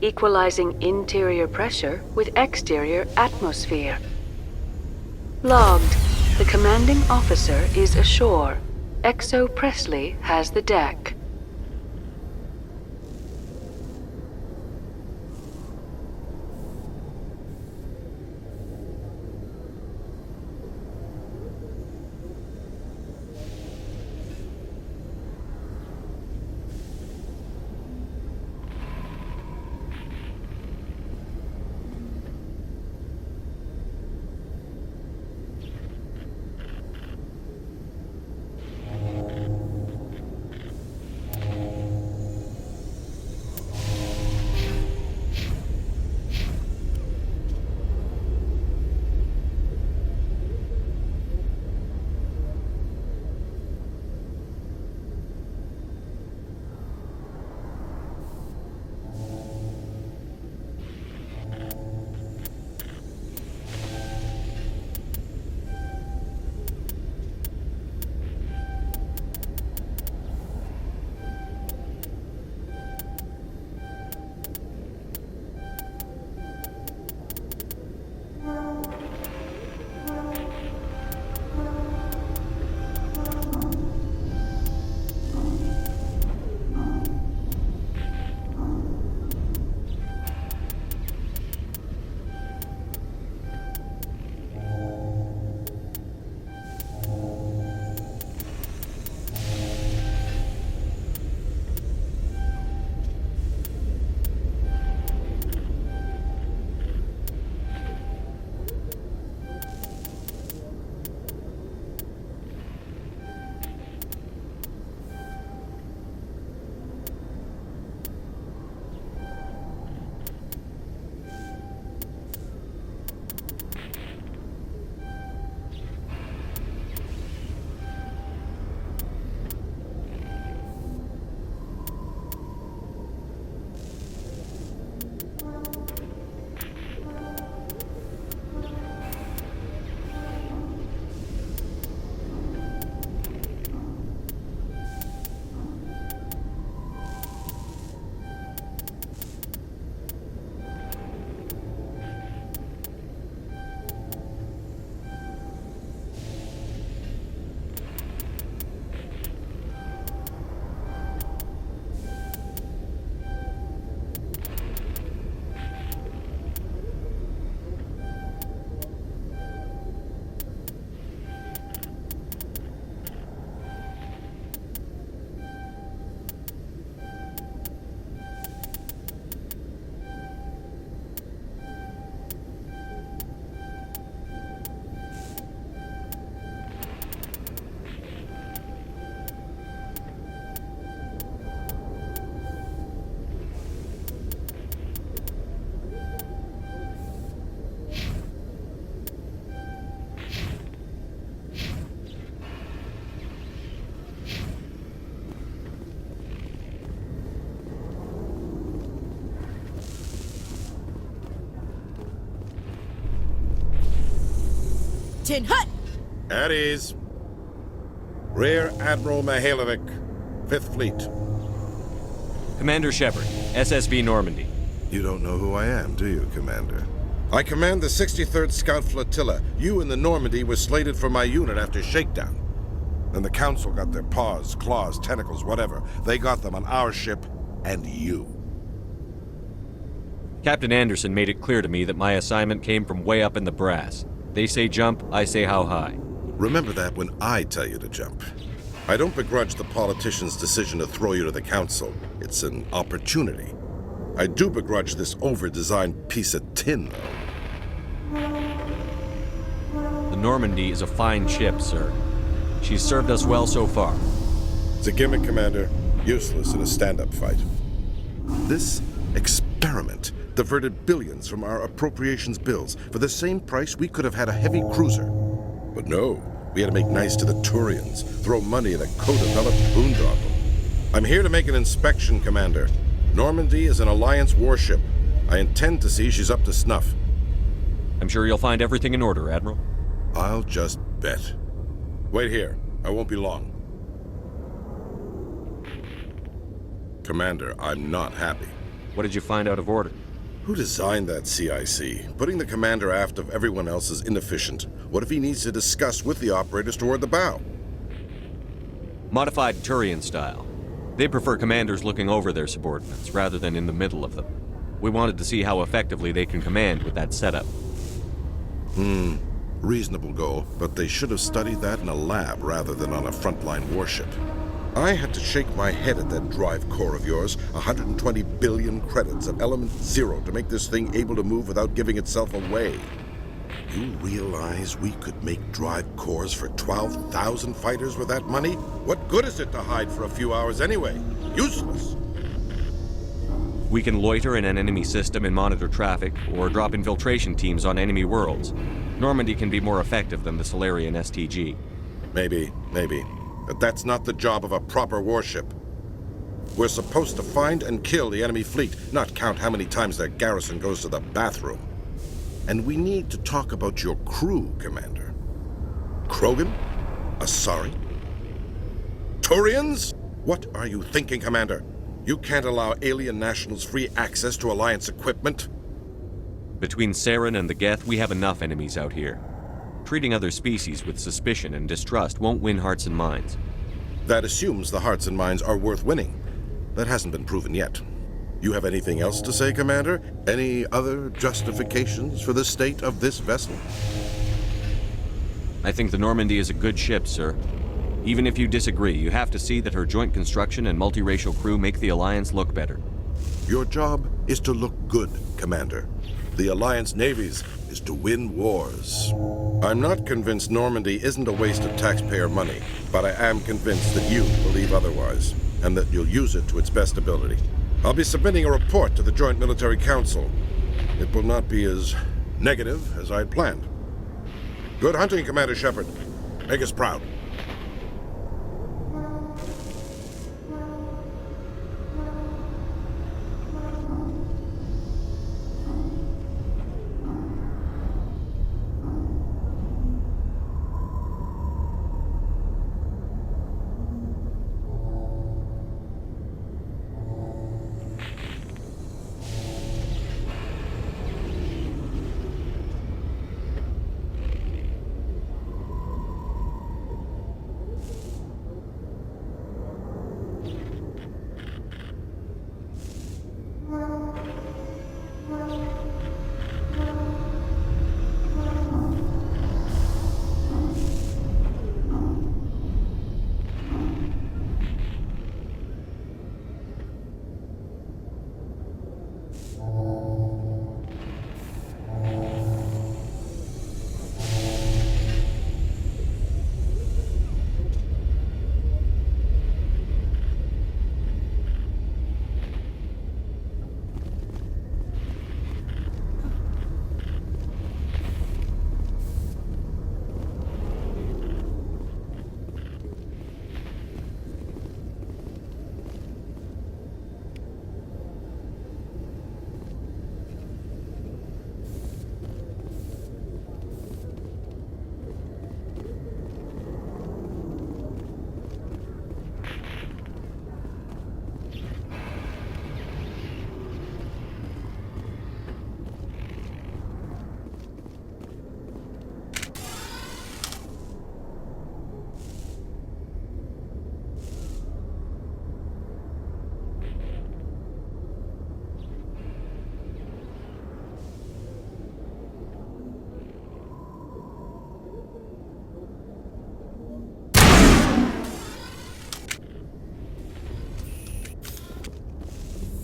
equalizing interior pressure with exterior atmosphere. Logged. The commanding officer is ashore. XO Presley has the deck. Tin Hut! At ease. Rear Admiral Mihailovic, 5th Fleet. Commander Shepard, SSV Normandy. You don't know who I am, do you, Commander? I command the 63rd Scout Flotilla. You and the Normandy were slated for my unit after shakedown. Then the Council got their paws, claws, tentacles, whatever. They got them on our ship and you. Captain Anderson made it clear to me that my assignment came from way up in the brass. They say jump, I say how high. Remember that when I tell you to jump. I don't begrudge the politician's decision to throw you to the Council. It's an opportunity. I do begrudge this over-designed piece of tin, though. The Normandy is a fine ship, sir. She's served us well so far. It's a gimmick, Commander. Useless in a stand-up fight. This experiment diverted billions from our appropriations bills. For the same price, we could have had a heavy cruiser. But no, we had to make nice to the Turians, throw money at a co-developed boondoggle. I'm here to make an inspection, Commander. Normandy is an Alliance warship. I intend to see she's up to snuff. I'm sure you'll find everything in order, Admiral. I'll just bet. Wait here. I won't be long. Commander, I'm not happy. What did you find out of order? Who designed that CIC? Putting the commander aft of everyone else is inefficient. What if he needs to discuss with the operators toward the bow? Modified Turian style. They prefer commanders looking over their subordinates rather than in the middle of them. We wanted to see how effectively they can command with that setup. Reasonable goal, but they should have studied that in a lab rather than on a frontline warship. I had to shake my head at that drive core of yours. 120 billion credits of element 0 to make this thing able to move without giving itself away. You realize we could make drive cores for 12,000 fighters with that money? What good is it to hide for a few hours anyway? Useless. We can loiter in an enemy system and monitor traffic, or drop infiltration teams on enemy worlds. Normandy can be more effective than the Solarian STG. Maybe. But that's not the job of a proper warship. We're supposed to find and kill the enemy fleet, not count how many times their garrison goes to the bathroom. And we need to talk about your crew, Commander. Krogan? Asari? Turians? What are you thinking, Commander? You can't allow alien nationals free access to Alliance equipment? Between Saren and the Geth, we have enough enemies out here. Treating other species with suspicion and distrust won't win hearts and minds. That assumes the hearts and minds are worth winning. That hasn't been proven yet. You have anything else to say, Commander? Any other justifications for the state of this vessel? I think the Normandy is a good ship, sir. Even if you disagree, you have to see that her joint construction and multiracial crew make the Alliance look better. Your job is to look good, Commander. The Alliance navies is to win wars. I'm not convinced Normandy isn't a waste of taxpayer money, but I am convinced that you believe otherwise, and that you'll use it to its best ability. I'll be submitting a report to the Joint Military Council. It will not be as negative as I'd planned. Good hunting, Commander Shepard. Make us proud.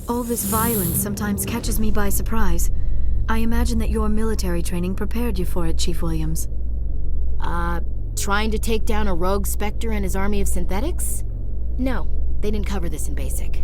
All this violence sometimes catches me by surprise. I imagine that your military training prepared you for it, Chief Williams. Trying to take down a rogue Spectre and his army of synthetics? No, they didn't cover this in basic.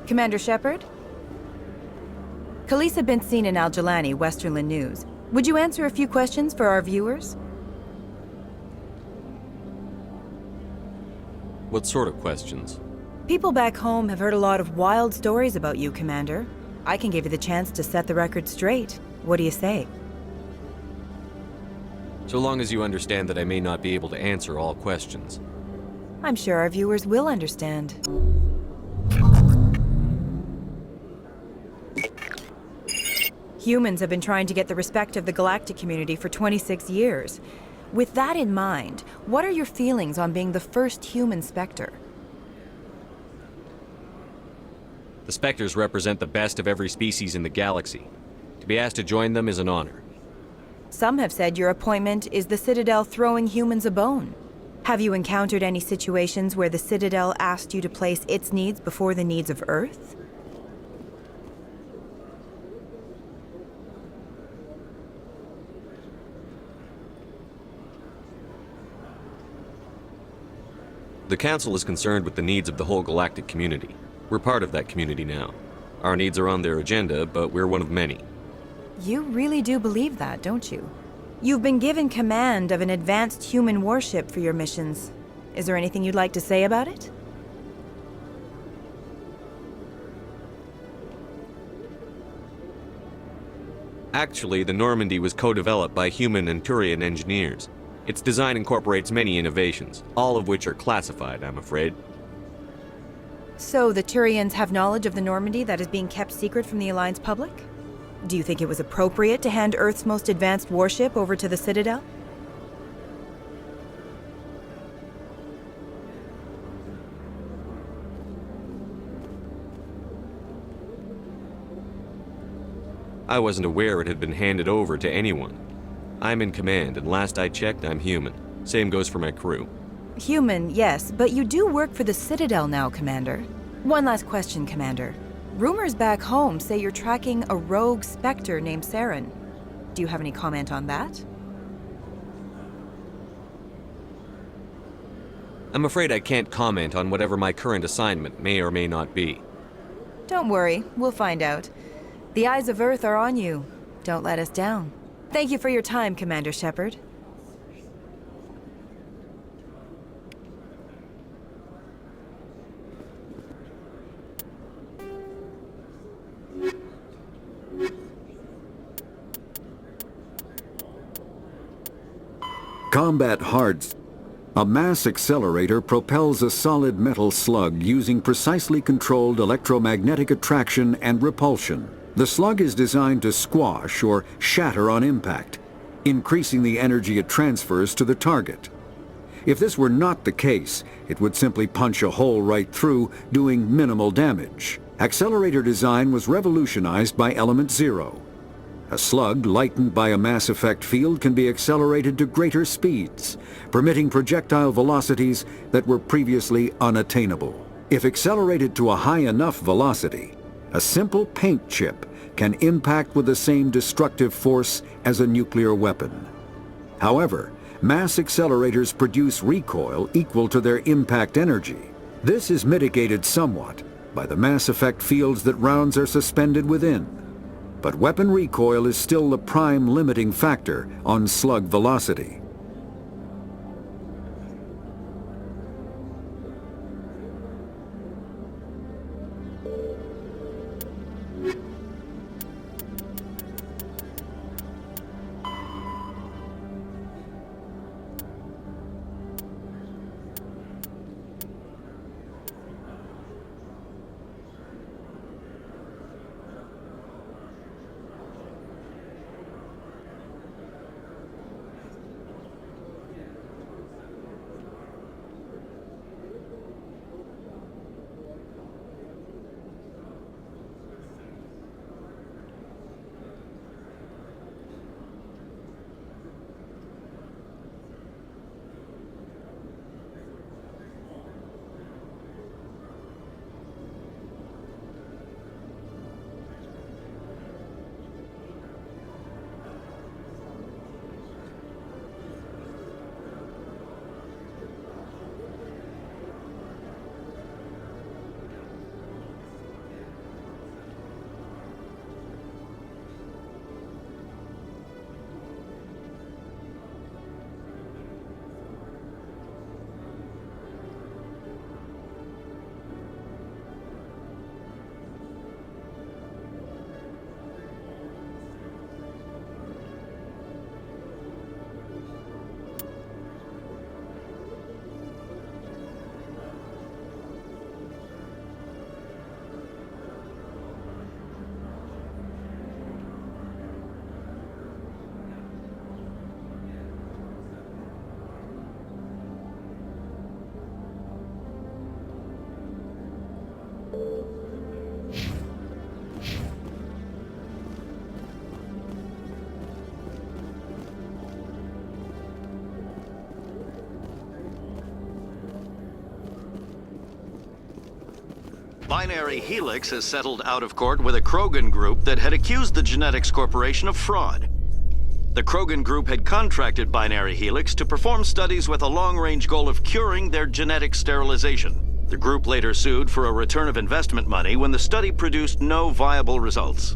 Commander Shepard? Khaleesa been seen in Al-Jalani, Westerland News. Would you answer a few questions for our viewers? What sort of questions? People back home have heard a lot of wild stories about you, Commander. I can give you the chance to set the record straight. What do you say? So long as you understand that I may not be able to answer all questions. I'm sure our viewers will understand. Humans have been trying to get the respect of the galactic community for 26 years. With that in mind, what are your feelings on being the first human Spectre? The Spectres represent the best of every species in the galaxy. To be asked to join them is an honor. Some have said your appointment is the Citadel throwing humans a bone. Have you encountered any situations where the Citadel asked you to place its needs before the needs of Earth? The Council is concerned with the needs of the whole galactic community. We're part of that community now. Our needs are on their agenda, but we're one of many. You really do believe that, don't you? You've been given command of an advanced human warship for your missions. Is there anything you'd like to say about it? Actually, the Normandy was co-developed by human and Turian engineers. Its design incorporates many innovations, all of which are classified, I'm afraid. So the Turians have knowledge of the Normandy that is being kept secret from the Alliance public? Do you think it was appropriate to hand Earth's most advanced warship over to the Citadel? I wasn't aware it had been handed over to anyone. I'm in command, and last I checked, I'm human. Same goes for my crew. Human, yes, but you do work for the Citadel now, Commander. One last question, Commander. Rumors back home say you're tracking a rogue Spectre named Saren. Do you have any comment on that? I'm afraid I can't comment on whatever my current assignment may or may not be. Don't worry, we'll find out. The eyes of Earth are on you. Don't let us down. Thank you for your time, Commander Shepard. Combat Hards. A mass accelerator propels a solid metal slug using precisely controlled electromagnetic attraction and repulsion. The slug is designed to squash or shatter on impact, increasing the energy it transfers to the target. If this were not the case, it would simply punch a hole right through, doing minimal damage. Accelerator design was revolutionized by Element Zero. A slug lightened by a mass effect field can be accelerated to greater speeds, permitting projectile velocities that were previously unattainable. If accelerated to a high enough velocity, a simple paint chip can impact with the same destructive force as a nuclear weapon. However, mass accelerators produce recoil equal to their impact energy. This is mitigated somewhat by the mass effect fields that rounds are suspended within. But weapon recoil is still the prime limiting factor on slug velocity. Binary Helix has settled out of court with a Krogan group that had accused the Genetics Corporation of fraud. The Krogan group had contracted Binary Helix to perform studies with a long-range goal of curing their genetic sterilization. The group later sued for a return of investment money when the study produced no viable results.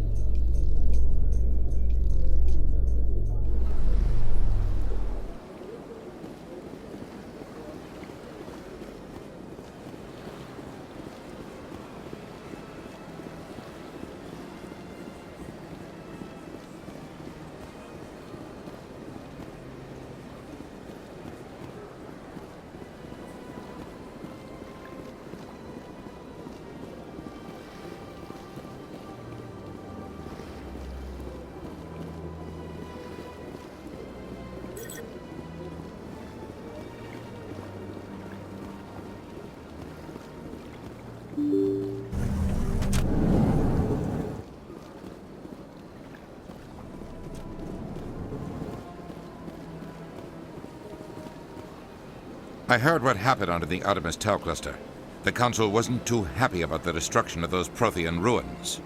I heard what happened under the Artemis Tau cluster. The Council wasn't too happy about the destruction of those Prothean ruins.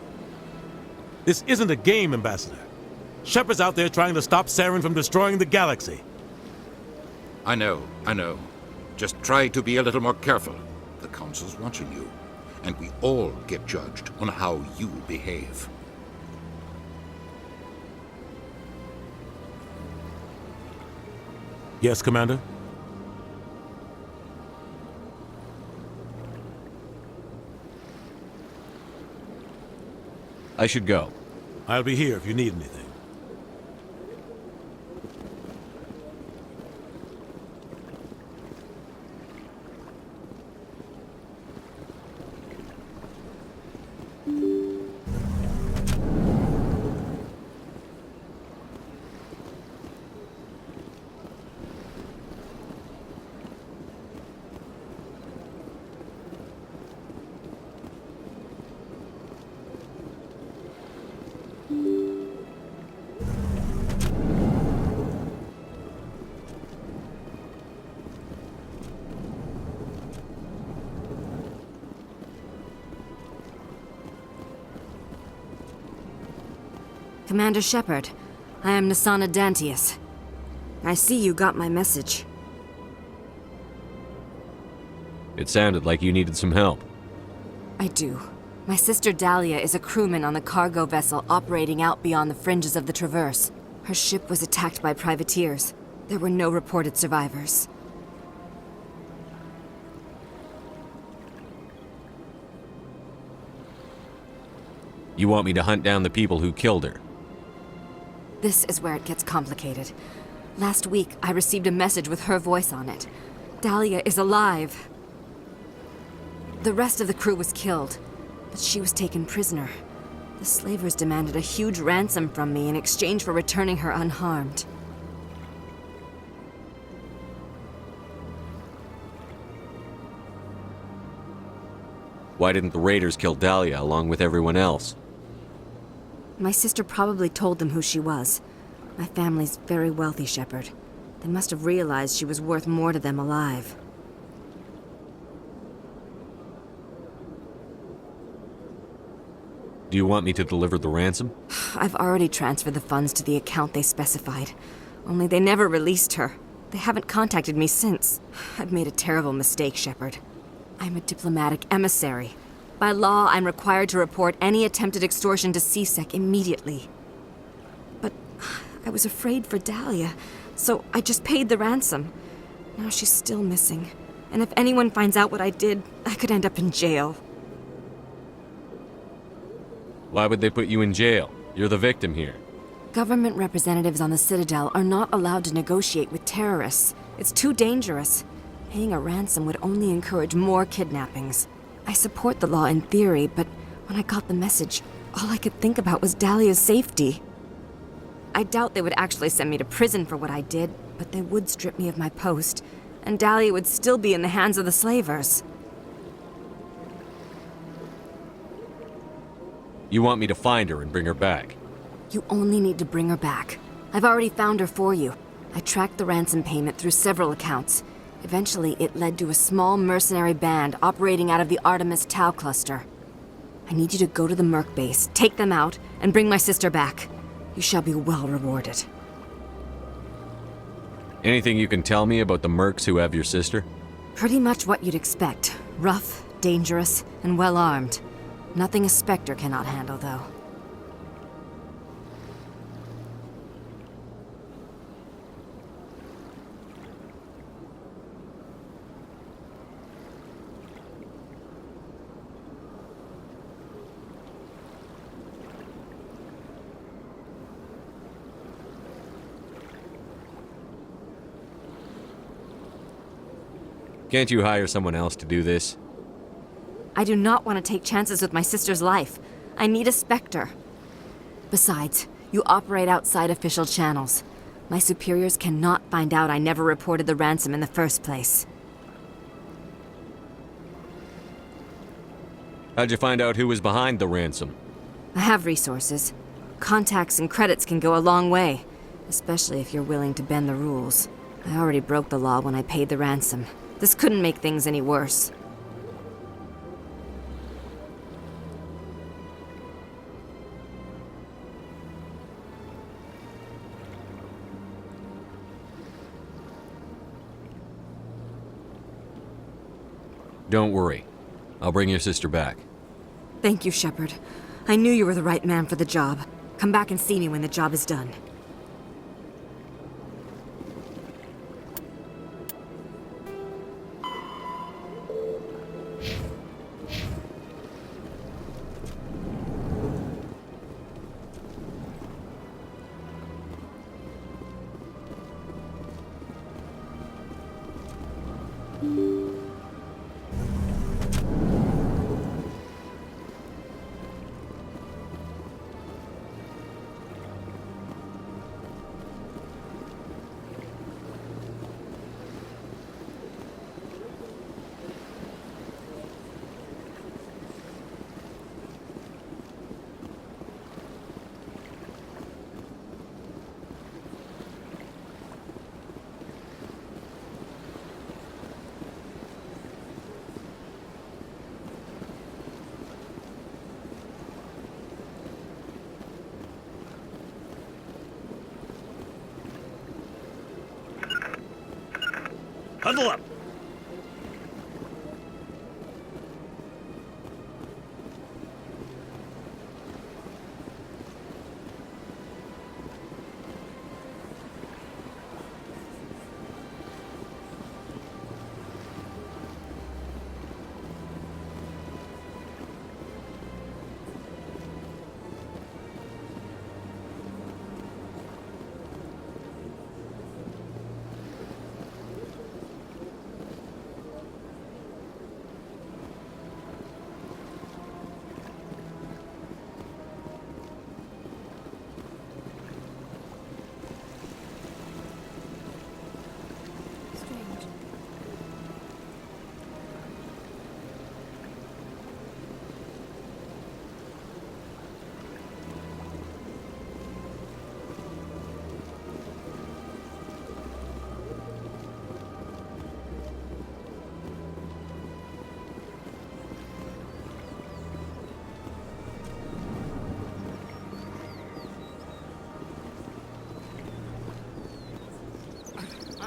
This isn't a game, Ambassador. Shepard's out there trying to stop Saren from destroying the galaxy. I know. Just try to be a little more careful. The Council's watching you, and we all get judged on how you behave. Yes, Commander? I should go. I'll be here if you need anything. Commander Shepard, I am Nasana Dantius. I see you got my message. It sounded like you needed some help. I do. My sister Dahlia is a crewman on the cargo vessel operating out beyond the fringes of the Traverse. Her ship was attacked by privateers. There were no reported survivors. You want me to hunt down the people who killed her? This is where it gets complicated. Last week, I received a message with her voice on it. Dahlia is alive. The rest of the crew was killed, but she was taken prisoner. The slavers demanded a huge ransom from me in exchange for returning her unharmed. Why didn't the raiders kill Dahlia along with everyone else? My sister probably told them who she was. My family's very wealthy, Shepard. They must have realized she was worth more to them alive. Do you want me to deliver the ransom? I've already transferred the funds to the account they specified. Only they never released her. They haven't contacted me since. I've made a terrible mistake, Shepard. I'm a diplomatic emissary. By law, I'm required to report any attempted extortion to CSEC immediately. But I was afraid for Dahlia, so I just paid the ransom. Now she's still missing. And if anyone finds out what I did, I could end up in jail. Why would they put you in jail? You're the victim here. Government representatives on the Citadel are not allowed to negotiate with terrorists. It's too dangerous. Paying a ransom would only encourage more kidnappings. I support the law in theory, but when I got the message, all I could think about was Dahlia's safety. I doubt they would actually send me to prison for what I did, but they would strip me of my post, and Dahlia would still be in the hands of the slavers. You want me to find her and bring her back? You only need to bring her back. I've already found her for you. I tracked the ransom payment through several accounts. Eventually, it led to a small mercenary band operating out of the Artemis Tau cluster. I need you to go to the Merc base, take them out, and bring my sister back. You shall be well rewarded. Anything you can tell me about the Mercs who have your sister? Pretty much what you'd expect. Rough, dangerous, and well-armed. Nothing a Spectre cannot handle, though. Can't you hire someone else to do this? I do not want to take chances with my sister's life. I need a Spectre. Besides, you operate outside official channels. My superiors cannot find out I never reported the ransom in the first place. How'd you find out who was behind the ransom? I have resources. Contacts and credits can go a long way, especially if you're willing to bend the rules. I already broke the law when I paid the ransom. This couldn't make things any worse. Don't worry. I'll bring your sister back. Thank you, Shepard. I knew you were the right man for the job. Come back and see me when the job is done. Huddle up!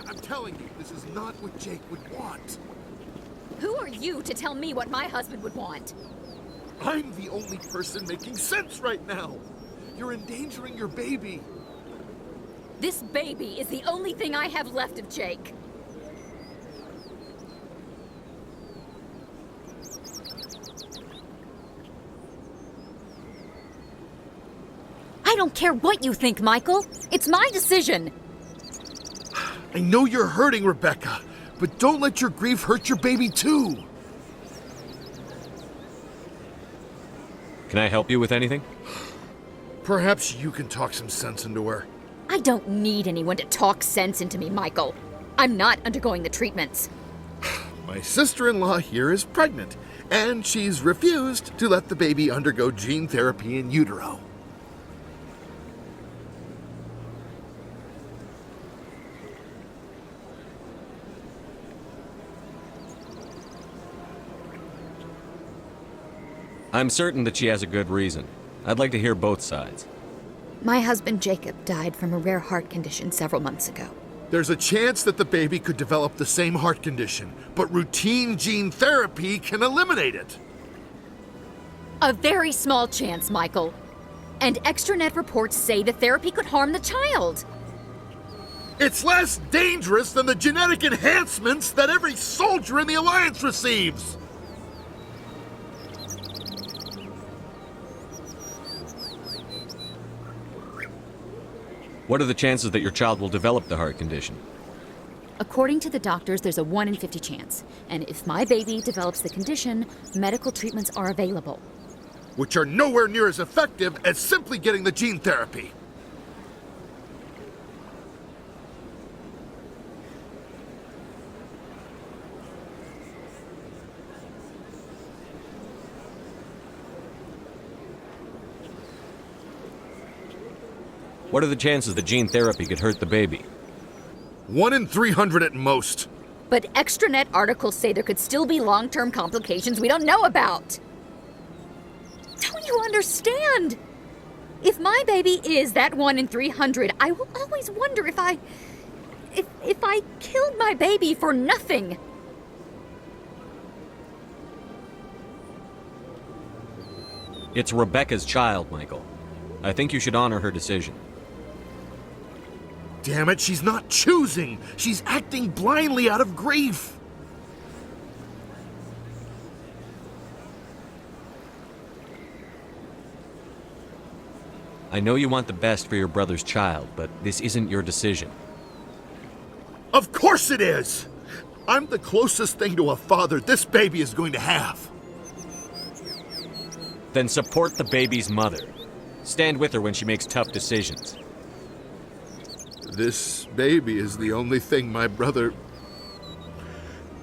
I'm telling you, this is not what Jake would want. Who are you to tell me what my husband would want? I'm the only person making sense right now. You're endangering your baby. This baby is the only thing I have left of Jake. I don't care what you think, Michael. It's my decision. I know you're hurting, Rebecca, but don't let your grief hurt your baby too. Can I help you with anything? Perhaps you can talk some sense into her. I don't need anyone to talk sense into me, Michael. I'm not undergoing the treatments. My sister-in-law here is pregnant, and she's refused to let the baby undergo gene therapy in utero. I'm certain that she has a good reason. I'd like to hear both sides. My husband Jacob died from a rare heart condition several months ago. There's a chance that the baby could develop the same heart condition, but routine gene therapy can eliminate it. A very small chance, Michael. And extranet reports say the therapy could harm the child. It's less dangerous than the genetic enhancements that every soldier in the Alliance receives. What are the chances that your child will develop the heart condition? According to the doctors, there's a 1 in 50 chance. And if my baby develops the condition, medical treatments are available. Which are nowhere near as effective as simply getting the gene therapy. What are the chances that gene therapy could hurt the baby? 1 in 300 at most. But extranet articles say there could still be long-term complications we don't know about. Don't you understand? If my baby is that 1 in 300, I will always wonder if I killed my baby for nothing. It's Rebecca's child, Michael. I think you should honor her decision. Damn it, she's not choosing. She's acting blindly out of grief. I know you want the best for your brother's child, but this isn't your decision. Of course it is! I'm the closest thing to a father this baby is going to have. Then support the baby's mother. Stand with her when she makes tough decisions. This baby is the only thing my brother...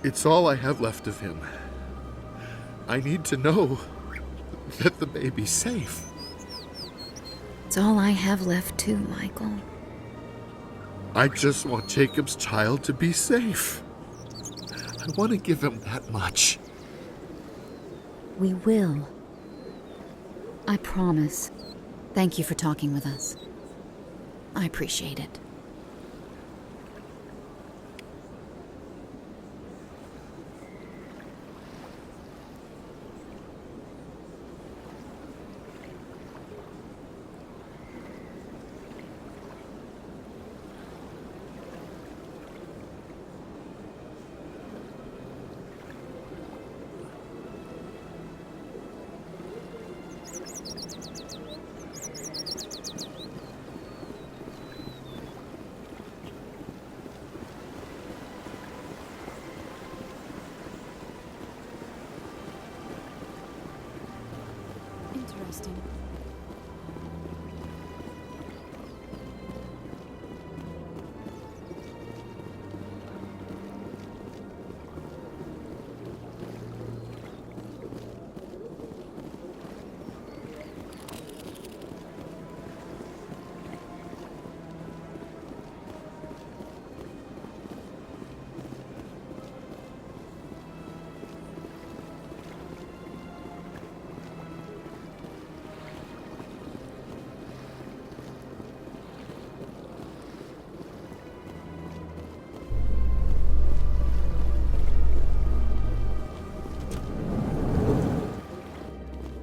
It's all I have left of him. I need to know that the baby's safe. It's all I have left too, Michael. I just want Jacob's child to be safe. I want to give him that much. We will. I promise. Thank you for talking with us. I appreciate it. Interesting.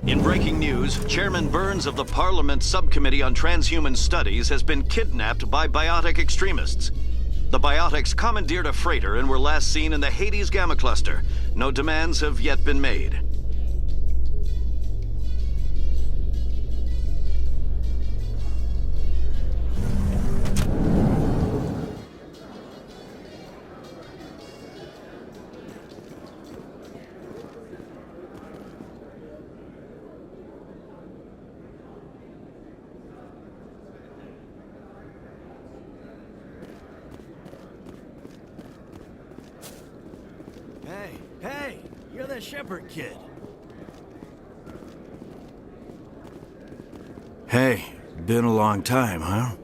In breaking news, Chairman Burns of the Parliament Subcommittee on Transhuman Studies has been kidnapped by biotic extremists. The biotics commandeered a freighter and were last seen in the Hades Gamma Cluster. No demands have yet been made. Hey, you're the Shepherd kid. Hey, been a long time, huh?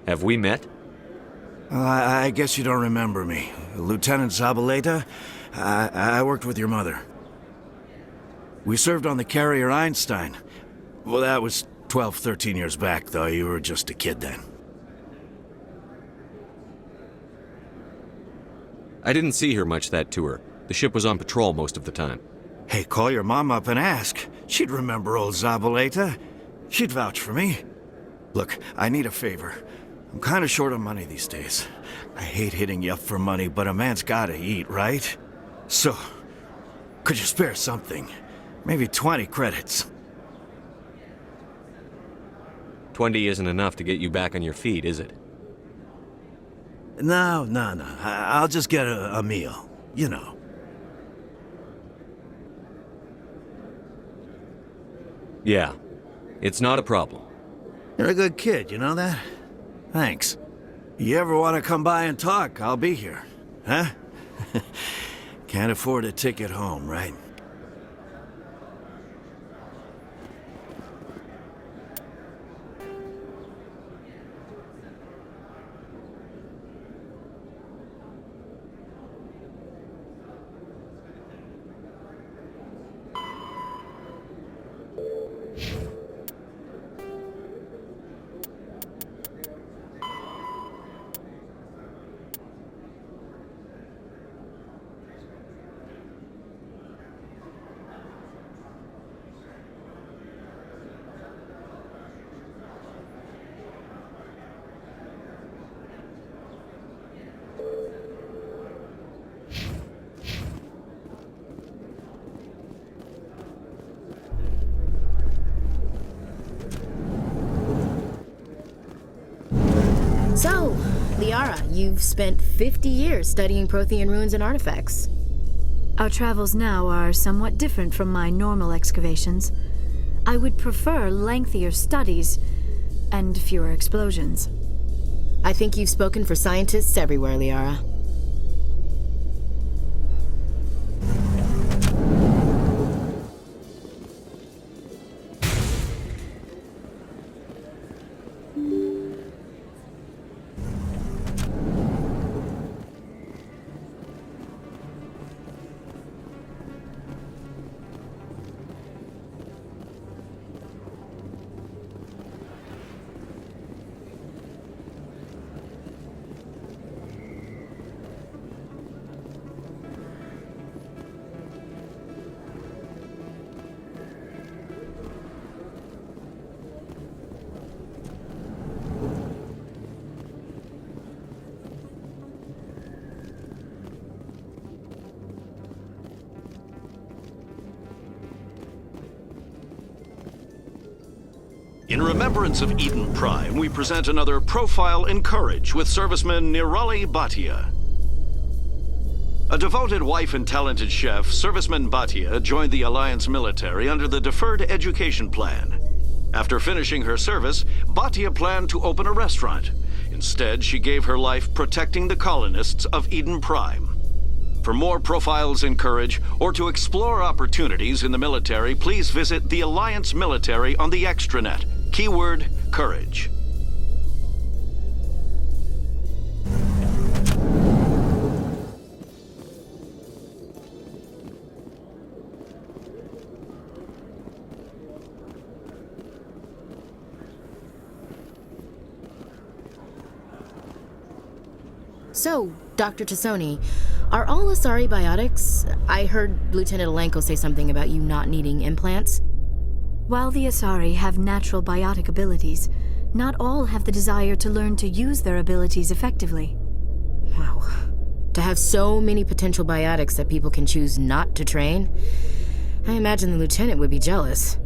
Have we met? I guess you don't remember me. Lieutenant Zabaleta? I worked with your mother. We served on the carrier Einstein. Well, that was 12, 13 years back, though. You were just a kid then. I didn't see her much that tour. The ship was on patrol most of the time. Hey, call your mom up and ask. She'd remember old Zabaleta. She'd vouch for me. Look, I need a favor. I'm kind of short on money these days. I hate hitting you up for money, but a man's gotta eat, right? So, could you spare something? Maybe 20 credits. 20 isn't enough to get you back on your feet, is it? No. I'll just get a meal. You know. Yeah. It's not a problem. You're a good kid, you know that? Thanks. You ever want to come by and talk, I'll be here. Huh? Can't afford a ticket home, right? So, Liara, you've spent 50 years studying Prothean ruins and artifacts. Our travels now are somewhat different from my normal excavations. I would prefer lengthier studies and fewer explosions. I think you've spoken for scientists everywhere, Liara. In remembrance of Eden Prime, we present another Profile in Courage with serviceman Nirali Bhatia. A devoted wife and talented chef, Serviceman Bhatia joined the Alliance military under the Deferred Education Plan. After finishing her service, Bhatia planned to open a restaurant. Instead, she gave her life protecting the colonists of Eden Prime. For more Profiles in Courage, or to explore opportunities in the military, please visit the Alliance Military on the extranet. Keyword, Courage. So, Dr. Tassoni, are all Asari biotics? I heard Lieutenant Alenko say something about you not needing implants. While the Asari have natural biotic abilities, not all have the desire to learn to use their abilities effectively. Wow. To have so many potential biotics that people can choose not to train, I imagine the Lieutenant would be jealous.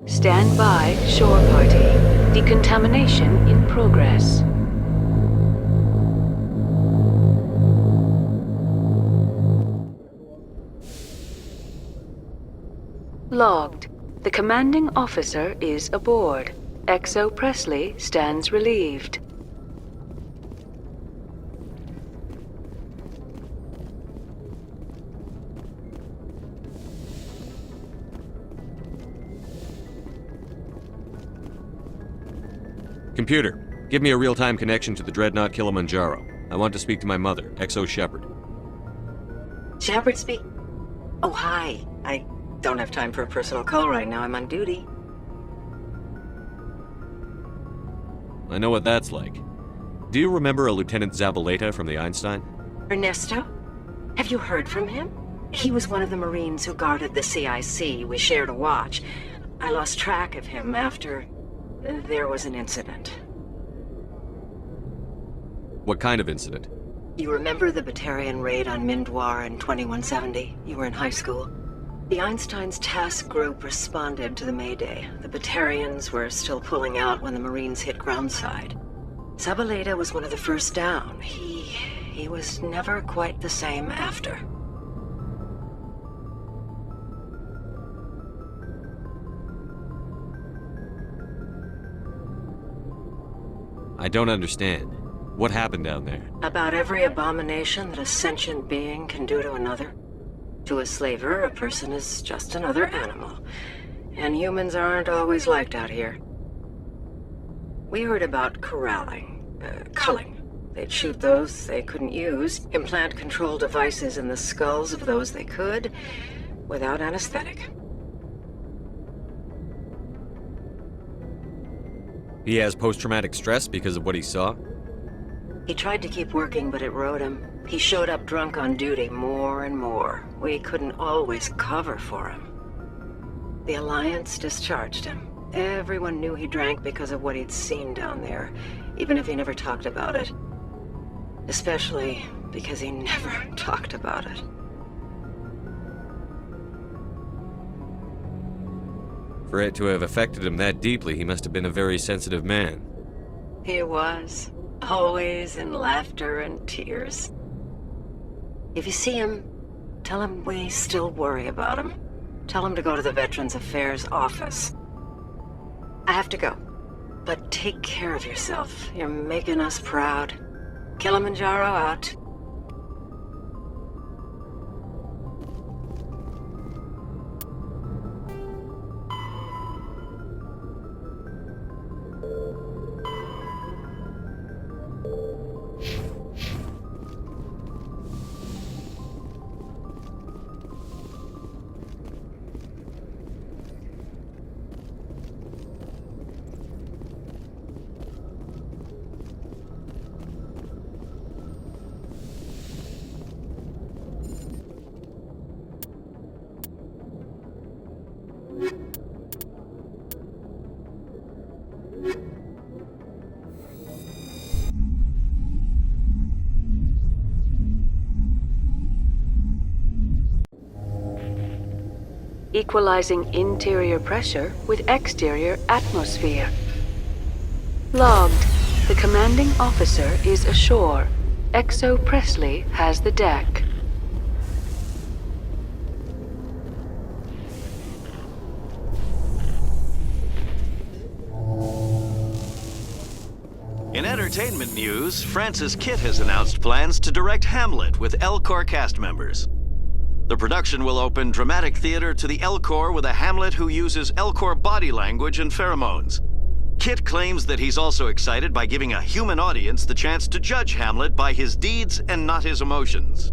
Stand by, shore party. Decontamination in progress. Logged. The commanding officer is aboard. XO Presley stands relieved. Computer, give me a real-time connection to the Dreadnought Kilimanjaro. I want to speak to my mother, XO Shepard. Shepard speak? Oh, hi. I don't have time for a personal call right now. I'm on duty. I know what that's like. Do you remember a Lieutenant Zabaleta from the Einstein? Ernesto? Have you heard from him? He was one of the Marines who guarded the CIC. We shared a watch. I lost track of him after there was an incident. What kind of incident? You remember the Batarian raid on Mindwar in 2170? You were in high school. The Einstein's task group responded to the Mayday. The Batarians were still pulling out when the Marines hit groundside. Zabaleta was one of the first down. He was never quite the same after. I don't understand. What happened down there? About every abomination that a sentient being can do to another. To a slaver, a person is just another animal. And humans aren't always liked out here. We heard about culling. They'd shoot those they couldn't use, implant control devices in the skulls of those they could, without anesthetic. He has post-traumatic stress because of what he saw? He tried to keep working, but it rode him. He showed up drunk on duty more and more. We couldn't always cover for him. The Alliance discharged him. Everyone knew he drank because of what he'd seen down there, even if he never talked about it. Especially because he never talked about it. For it to have affected him that deeply, he must have been a very sensitive man. He was. Always in laughter and tears. If you see him, tell him we still worry about him. Tell him to go to the Veterans Affairs office. I have to go. But take care of yourself. You're making us proud. Kilimanjaro out. Equalizing interior pressure with exterior atmosphere. Logged. The commanding officer is ashore. XO Presley has the deck. In entertainment news, Francis Kitt has announced plans to direct Hamlet with Elcor cast members. The production will open dramatic theater to the Elcor with a Hamlet who uses Elcor body language and pheromones. Kitt claims that he's also excited by giving a human audience the chance to judge Hamlet by his deeds and not his emotions.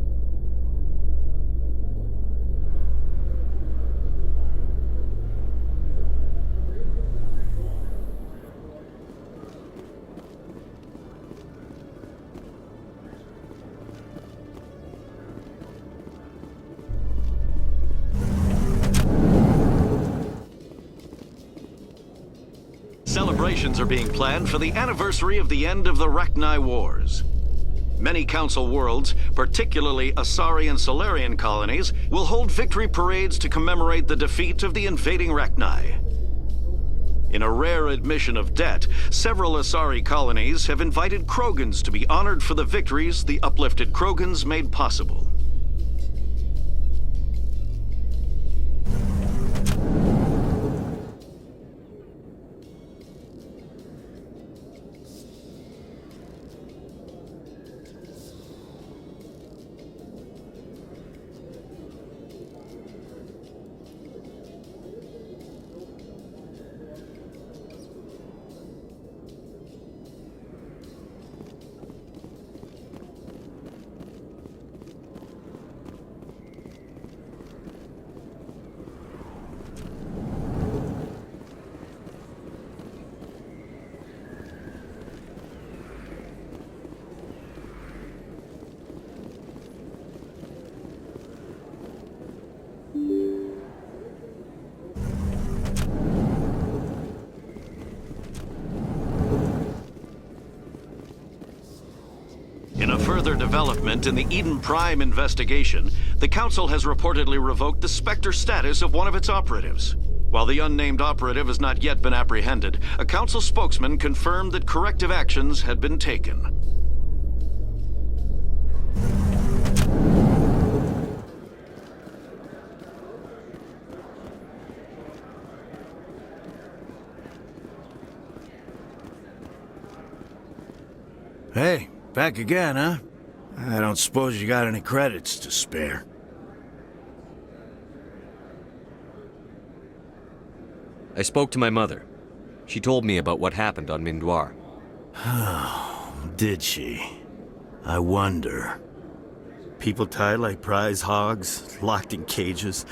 Celebrations are being planned for the anniversary of the end of the Rachni Wars. Many Council worlds, particularly Asari and Solarian colonies, will hold victory parades to commemorate the defeat of the invading Rachni. In a rare admission of debt, several Asari colonies have invited Krogans to be honored for the victories the uplifted Krogans made possible. further development in the Eden Prime investigation, the Council has reportedly revoked the Spectre status of one of its operatives. While the unnamed operative has not yet been apprehended, a Council spokesman confirmed that corrective actions had been taken. Hey, back again, huh? I don't suppose you got any credits to spare. I spoke to my mother. She told me about what happened on Mindoir. Oh, did she? I wonder. People tied like prize hogs, locked in cages,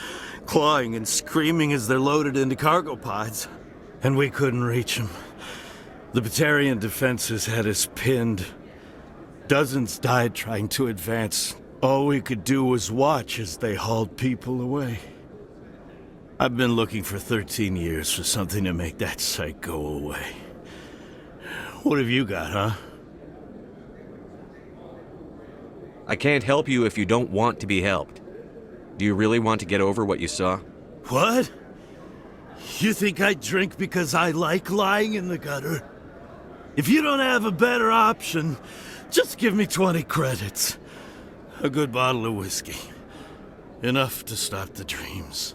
clawing and screaming as they're loaded into cargo pods. And we couldn't reach them. The Batarian defenses had us pinned. Dozens died trying to advance. All we could do was watch as they hauled people away. I've been looking for 13 years for something to make that sight go away. What have you got, huh? I can't help you if you don't want to be helped. Do you really want to get over what you saw? What? You think I drink because I like lying in the gutter? If you don't have a better option, just give me 20 credits. A good bottle of whiskey. Enough to stop the dreams.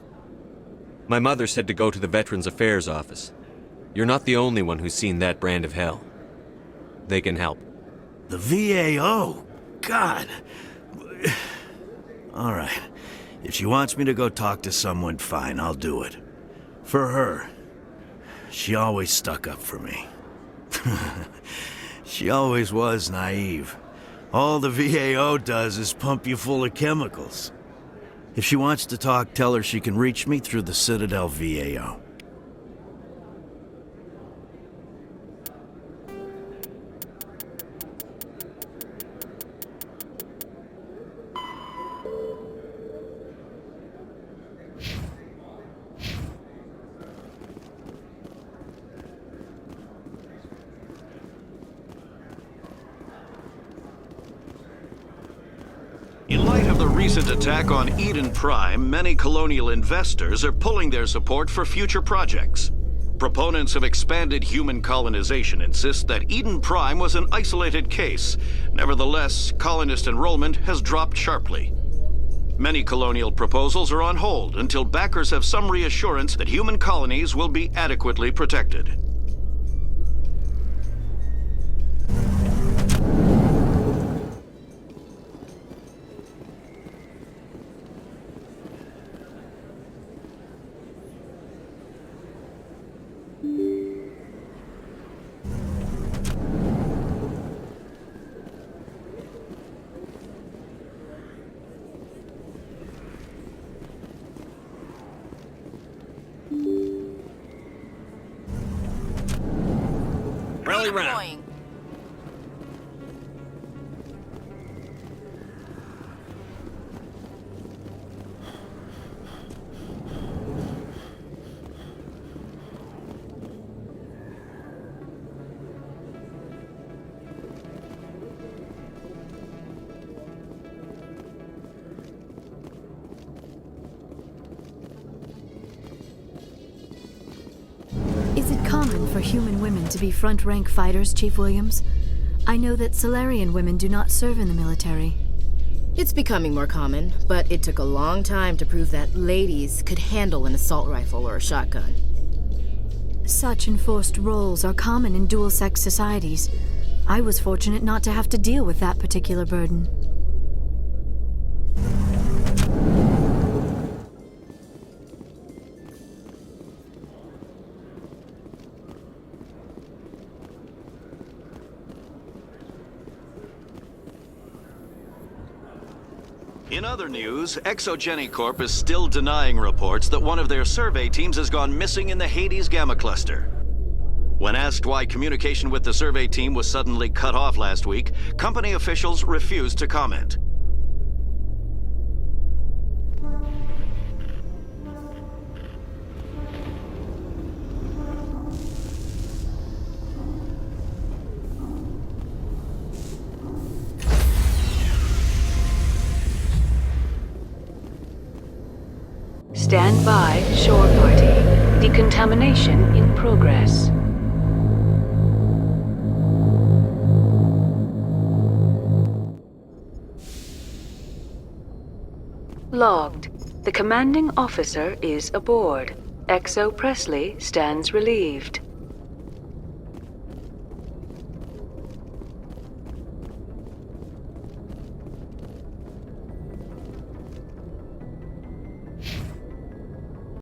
My mother said to go to the Veterans Affairs office. You're not the only one who's seen that brand of hell. They can help. The VAO? God. All right. If she wants me to go talk to someone, fine, I'll do it. For her. She always stuck up for me. She always was naive. All the VAO does is pump you full of chemicals. If she wants to talk, tell her she can reach me through the Citadel VAO. In light of the recent attack on Eden Prime, many colonial investors are pulling their support for future projects. Proponents of expanded human colonization insist that Eden Prime was an isolated case. Nevertheless, colonist enrollment has dropped sharply. Many colonial proposals are on hold until backers have some reassurance that human colonies will be adequately protected. Rally round. Is it common for human women to be front-rank fighters, Chief Williams? I know that Solarian women do not serve in the military. It's becoming more common, but it took a long time to prove that ladies could handle an assault rifle or a shotgun. Such enforced roles are common in dual-sex societies. I was fortunate not to have to deal with that particular burden. In other news, Exogenicorp is still denying reports that one of their survey teams has gone missing in the Hades Gamma Cluster. When asked why communication with the survey team was suddenly cut off last week, company officials refused to comment. Stand by, shore party. Decontamination in progress. Logged. The commanding officer is aboard. XO Presley stands relieved.